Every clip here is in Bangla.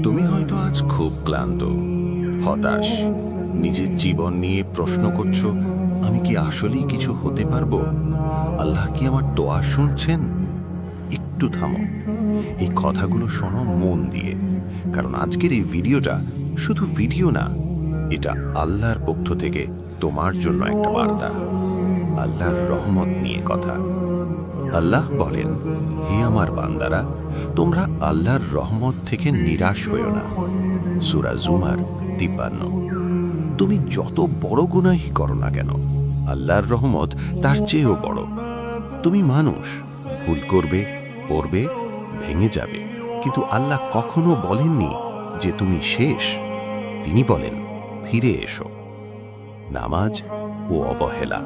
তুমি হয়তো আজ খুব ক্লান্ত, হতাশ, নিজের জীবন নিয়ে প্রশ্ন করছো, আমি কি আসলেই কিছু হতে পারবো? আল্লাহ কি আমার দোয়া শুনছেন? একটু থামো, এই কথাগুলো শোনো মন দিয়ে, কারণ আজকের এই ভিডিওটা শুধু ভিডিও না, এটা আল্লাহর পক্ষ থেকে তোমার জন্য একটা বার্তা। আল্লাহর রহমত নিয়ে কথা। আল্লাহ বলেন, হে আমার বান্দারা, তোমরা আল্লাহর রহমত থেকে নিরাশ হইও না। সূরা জুমার 53। তুমি যত বড় গুনাহই করো না কেন, আল্লাহর রহমত তার চেয়েও বড়। তুমি মানুষ, ভুল করবে, পড়বে, ভেঙে যাবে, কিন্তু আল্লাহ কখনো বলেননি যে তুমি শেষ। তিনি বলেন, ফিরে এসো। নামাজ ও অবহেলা।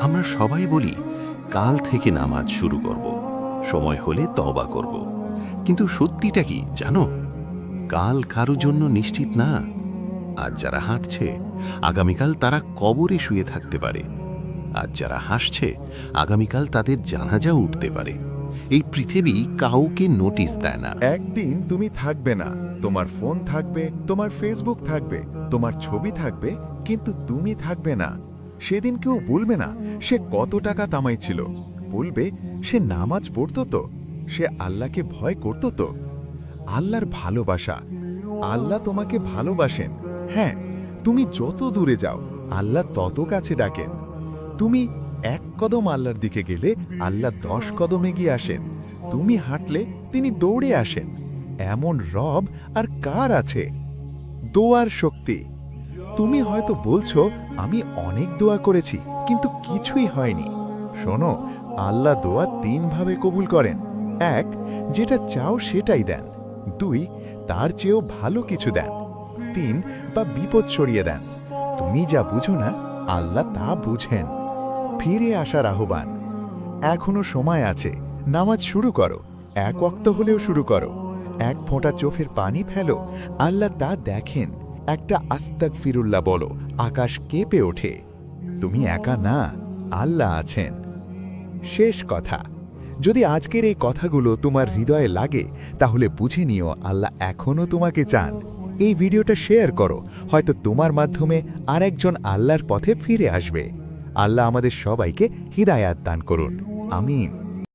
আমরা সবাই বলি, কাল থেকে নামাজ শুরু করব, সময় হলে তওবা করব, কিন্তু সত্যিটা কি জানো? কাল কারো জন্য নিশ্চিত না। আজ যারা হাঁটছে, আগামীকাল তারা কবরে শুয়ে থাকতে পারে। আজ যারা হাসছে, আগামীকাল তাদের জানাজা উঠতে পারে। এই পৃথিবী কাউকে নোটিশ দেয় না। একদিন তুমি থাকবে না, তোমার ফোন থাকবে, তোমার ফেসবুক থাকবে, তোমার ছবি থাকবে, কিন্তু তুমি থাকবে না। সেদিন কেউ বলবে না সে কত টাকা কামাইছিল, বলবে সে নামাজ পড়তো তো, সে আল্লাহকে ভয় করত তো। আল্লাহর ভালোবাসা। আল্লাহ তোমাকে ভালোবাসেন। হ্যাঁ, তুমি যত দূরে যাও আল্লাহ তত কাছে ডাকেন। তুমি এক কদম আল্লাহর দিকে গেলে আল্লাহ 10 কদম এগিয়ে আসেন। তুমি হাঁটলে তিনি দৌড়ে আসেন। এমন রব আর কার আছে? দোয়ার শক্তি। তুমি হয়তো বলছো, আমি অনেক দোয়া করেছি কিন্তু কিছুই হয়নি। শোনো, আল্লাহ দোয়া 3 ভাবে কবুল করেন। 1, যেটা চাও সেটাই দেন। 2, তার চেয়েও ভালো কিছু দেন। 3, বা বিপদ সরিয়ে দেন। তুমি যা বুঝো না, আল্লাহ তা বুঝেন। ফিরে আসার আহ্বান। এখনো সময় আছে, নামাজ শুরু করো, এক ওয়াক্ত হলেও শুরু করো। এক ফোঁটা চোখের পানি ফেলো, আল্লাহ তা দেখেন। একটা আস্তাগফিরুল্লাহ বলো, আকাশ কেঁপে ওঠে। তুমি একা না, আল্লাহ আছেন। শেষ কথা, যদি আজকের এই কথাগুলো তোমার হৃদয়ে লাগে, তাহলে বুঝে নিও আল্লাহ এখনও তোমাকে চান। এই ভিডিওটা শেয়ার করো, হয়তো তোমার মাধ্যমে আরেকজন আল্লাহর পথে ফিরে আসবে। আল্লাহ আমাদের সবাইকে হিদায়াত দান করুন। আমিন।